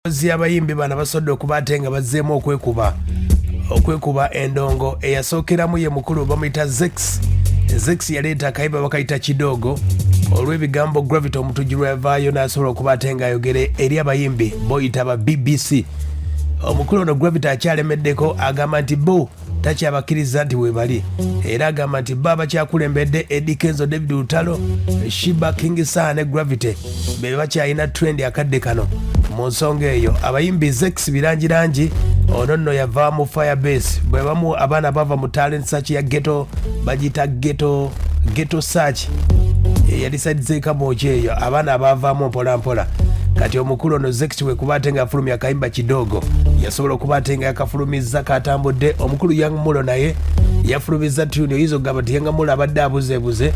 Abayimbi bana basodde okubatenga bazzeemu okwekuba endongo eyasookeramu ye mukulu bamuyita Zex yaleeta akayimba bakayita kidogo olw'ebigambo Gravity Omutujju lwavaayo n'asobola okubatenga ayogere eri abayimbi boyita aba BBC. Omukulu ono Gravity akyalemeddeko agamba nti bo takyabakkiriza nti webali era agamba nti bo abakyakulembedde Eddie Kenzo, David Lutalo, Shiba King Saha ne Gravity be bakyalina trend akadde kano. Mu nsonga eyo abayimbi Zex birangirangi ono nno yava mu Firebase bwe bamu abaana bava mu talent search ya ghetto bagita ghetto search yalisadizeeka moki eyo abaana abavaamu mpolampola. Kati omukulu ono Zex we kubatenga afulumya akayimba kidogo yasobola okubatenga yakafulumizza katambudde. Omukulu Young Mulo naye yafulumizza tune yizo gamba nti Young Mulo abadde abuzebuze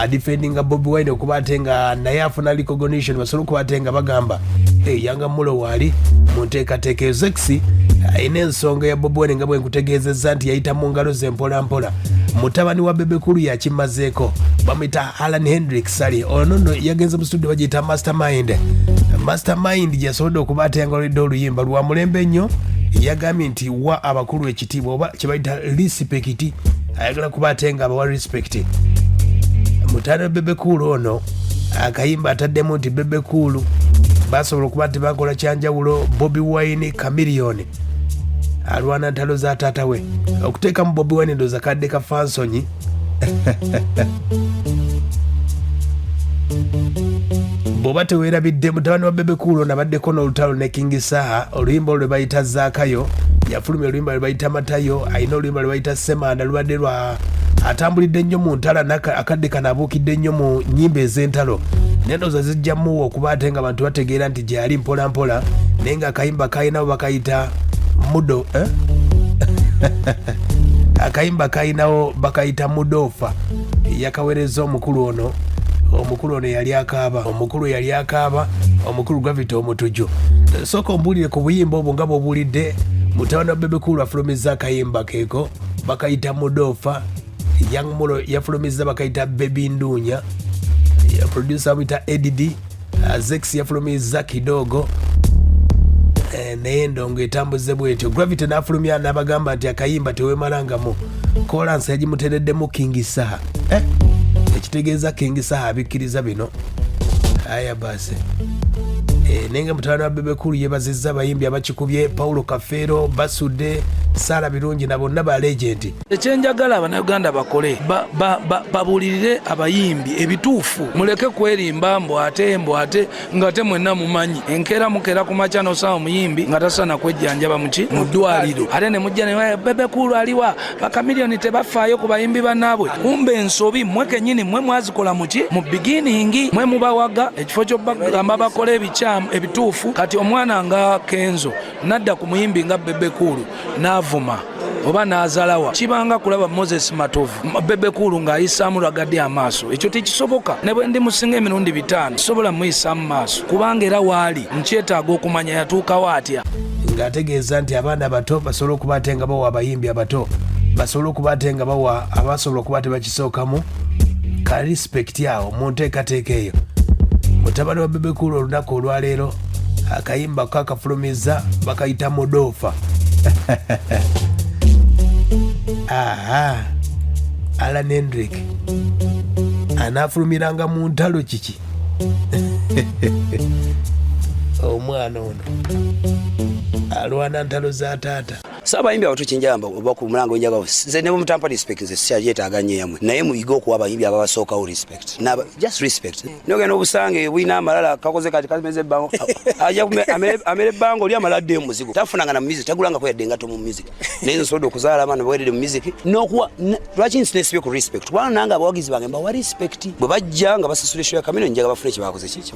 defendinga Bobi Wine okubatenga naye afuna recognition basobola okubatenga bagamba Young Mulo wali munteekateeka. Zex ayina ensonga ya Bobi Wine nga bwe nkutegeezezza nti yayita mu ngalo ze mpolampola. Mutabani wa Bebe kulu yakimazeeko bamuyita Allan Hendrake Sali ono nno yagenze mu studio bagiyita Mastermind yasobodde okubatenga oluyimba lwa mulembe nnyo. Yagambye nti wa abakulu ekitiibwa oba kye bayita respect, ayagala kubatenga abawa respect. Mutana wa Bebe kulu ono akayimba ataddemu nti Bebe kulu basobola okuba nti bakola kyanjawulo. Bobi Wine Chameleone alwana ntalo za taata we okuteeka mu Bobi Wine ndoza kadde ka fansonyi bw'oba teweerabidde mutabani wa Bebe kulu nabaddeko n'olutalo ne King Saha oluyimba lwe bayita Zaakayo yafulumya oluyimba lwe bayita Matayo ayina oluyimba lwe bayita Semanda lubadde lwa atambulidde nnyo mu ntala akadde kano abuukidde nnyo mu nnyimba ez'entalo nendoza zijjamu okubatenga abantu bategeera nti gyali mpolampola naye nga akayimba kayinawo bakayita mudo akayimba kayinawo bakayita MUDOFA yakaweereza omukulu ono yali akaaba omukulu Gravity Omutujju. Sooka ombulire ku buyimba obwo nga bw'obulidde mutabani wa Bebe kulu afulumizza akayimba keeko bakayita MUDOFA. Young Mulo yafulumizza bakayita Baby Ndunya, producer amuyita Eddie. Zex yafulumizza kidogo naye endongo etambuze bwetyo. Gravity n'afulumya n'abagamba nti akayimba teweemalangamu kolansi yagimutereddemu King Saha ekitegeeza King Saha abikkiriza bino. Aya basi nenga mutabani wa Bebe kulu yebazizza abayimbi abakikubye Paulo Kafero, Basude, Sala Birungi na bonna ba legend. Ekyenjagala Abannayuganda bakole babulirire abayimbi ebituufu muleke kwerimba mbu ate nga te mwenna mumanyi enkeera mukera ku makya n'osanga omuyimbi nga tasana kwejjanjaba mu ddwaliro ate ne mujja ne Bebe kulu aliwa bakamiliyoni tebafaayo ku bayimbi bannaabwe. Kumbe ensobi mwe kennyini mwe mwazikola mu beginning mwe mubawaga ekifo ky'obagamba bakole ebituufu. Kati omwana nga Kenzo nadda ku muyimbi nga Bebe kulu n'avuma oba n'azalawa kibanga kulaba Moses Matovu Bebe kulu ng'ayisaamu lwagadde amaaso. Ekyo tekisoboka ne bwe ndi musinga emirundi 5 sobola muyisaamu maaso kubanga era waali nkyetaaga okumanya yatuukawo atya. Ng'ategeeza nti abaana abato basobola okubatenga bawa abayimbi abato basobola okubatenga bawa abasobola okuba tebakisookamu ka respect awo mu nteekateeka eyo. Mutabani wa Bebe kulu olunaku olwaleero akayimba kakafulumizza bakayita MUDOFA. Allan Hendrack anaafulumiranga mu ntalo kiki omwana ono alwana ntalo za taata. Sabayimbi abato kinjamba oba ku mulango njaga nze ne mutampa respect nze siyajeetaaga nnyo yamwe naye muyiga okuwa abayimbi ababasookawo respect just respect. Nogenda obusange bwina amalala kakoze kati kameze ebbango ajja amere ebbango oli amaladde mu muzigo tafunanga na music tagulanga ko yadde ngato mu music naye nsodo okuzaala abaana bawedde mu music n'okuwa lwaki nsinesibye ku respect kubanga nange abawagizi bange mbawa respect bwe bajja nga basasula eshoya kamino njaga bafune kye bakoze kiki.